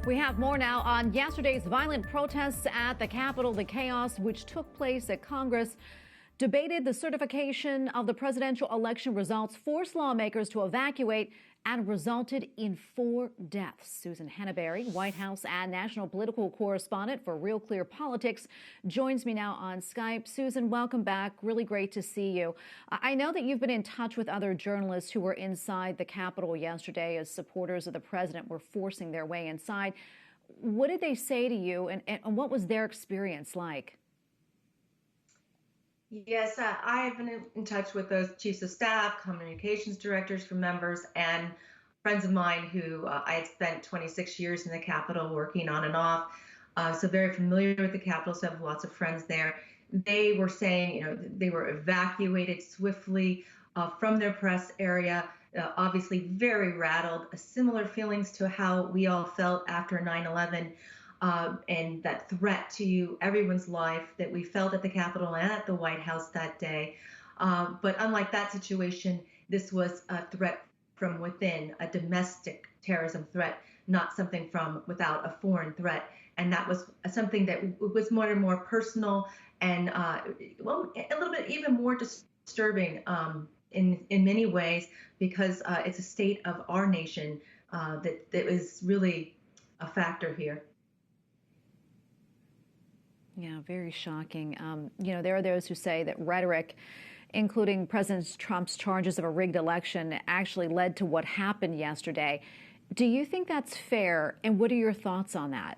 We have more now on yesterday's violent protests at the Capitol. The chaos which took place at Congress debated the certification of the presidential election results, forced lawmakers to evacuate, and resulted in 4 deaths. Susan Henneberry, White House and national political correspondent for Real Clear Politics, joins me now on Skype. Susan, welcome back. Really great to see you. I know that you've been in touch with other journalists who were inside the Capitol yesterday as supporters of the president were forcing their way inside. What did they say to you, and what was their experience like? Yes, I have been in touch with those chiefs of staff, communications directors for members, and friends of mine who I had spent 26 years in the Capitol working on and off. So very familiar with the Capitol, so I have lots of friends there. They were saying, they were evacuated swiftly from their press area, obviously very rattled, similar feelings to how we all felt after 9/11. And that threat to everyone's life that we felt at the Capitol and at the White House that day. But unlike that situation, this was a threat from within, a domestic terrorism threat, not something from without a foreign threat. And that was something that was more and more personal and, a little bit even more disturbing in many ways, because it's a state of our nation that is really a factor here. Yeah, very shocking. There are those who say that rhetoric, including President Trump's charges of a rigged election, actually led to what happened yesterday. Do you think that's fair? And what are your thoughts on that?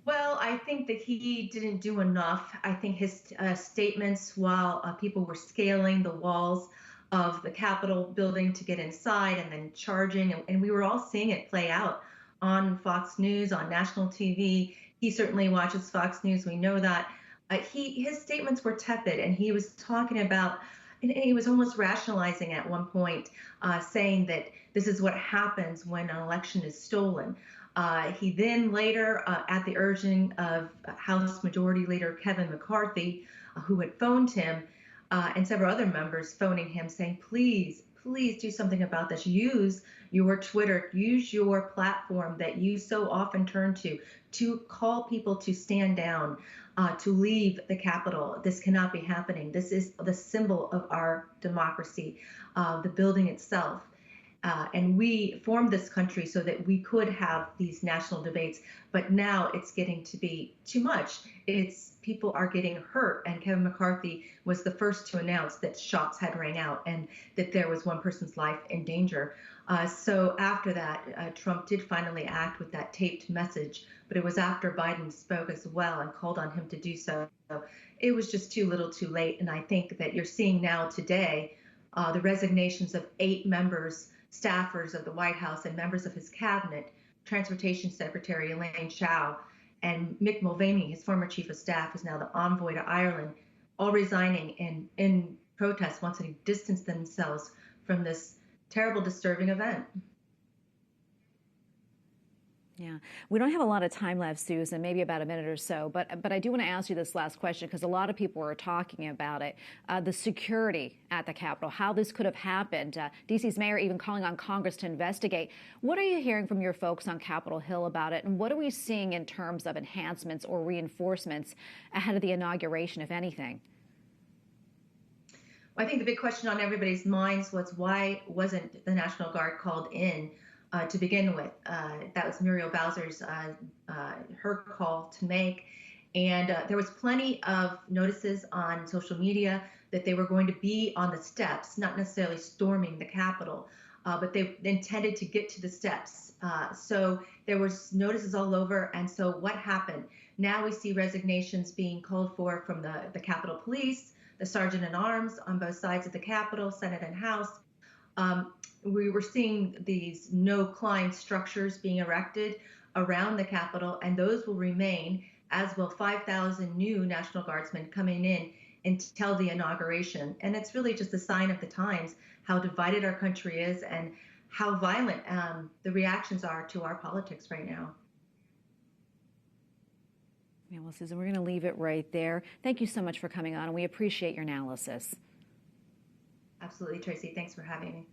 Well, I think that he didn't do enough. I think his statements while people were scaling the walls of the Capitol building to get inside and then charging, and we were all seeing it play out on Fox News, on national TV. He certainly watches Fox News. We know that. His statements were tepid, and he was talking about, and he was almost rationalizing at one point, saying that this is what happens when an election is stolen. He then later, at the urging of House Majority Leader Kevin McCarthy, who had phoned him, and several other members phoning him, saying, please do something about this. Use your Twitter, use your platform that you so often turn to call people to stand down, to leave the Capitol. This cannot be happening. This is the symbol of our democracy, the building itself. And we formed this country so that we could have these national debates, but now it's getting to be too much. People are getting hurt, and Kevin McCarthy was the first to announce that shots had rang out and that there was one person's life in danger. So after that, Trump did finally act with that taped message, but it was after Biden spoke as well and called on him to do so. It was just too little too late, and I think that you're seeing now today the resignations of 8 members, staffers of the White House and members of his cabinet, Transportation Secretary Elaine Chao, and Mick Mulvaney, his former chief of staff, is now the envoy to Ireland, all resigning in protest, wanting to distance themselves from this terrible, disturbing event. Yeah, we don't have a lot of time left, Susan, maybe about a minute or so, but I do want to ask you this last question because a lot of people are talking about it, the security at the Capitol, how this could have happened. D.C.'s mayor even calling on Congress to investigate. What are you hearing from your folks on Capitol Hill about it, and what are we seeing in terms of enhancements or reinforcements ahead of the inauguration, if anything? Well, I think the big question on everybody's minds was, why wasn't the National Guard called in to begin with? That was Muriel Bowser's her call to make, and there was plenty of notices on social media that they were going to be on the steps, not necessarily storming the Capitol, but they intended to get to the steps. So there was notices all over, and so what happened? Now we see resignations being called for from the Capitol Police, the Sergeant at Arms on both sides of the Capitol, Senate and House. We were seeing these no-climb structures being erected around the Capitol, and those will remain, as will 5,000 new National Guardsmen coming in until the inauguration. And it's really just a sign of the times, how divided our country is and how violent the reactions are to our politics right now. Yeah, well, Susan, we're going to leave it right there. Thank you so much for coming on, and we appreciate your analysis. Absolutely, Tracy. Thanks for having me.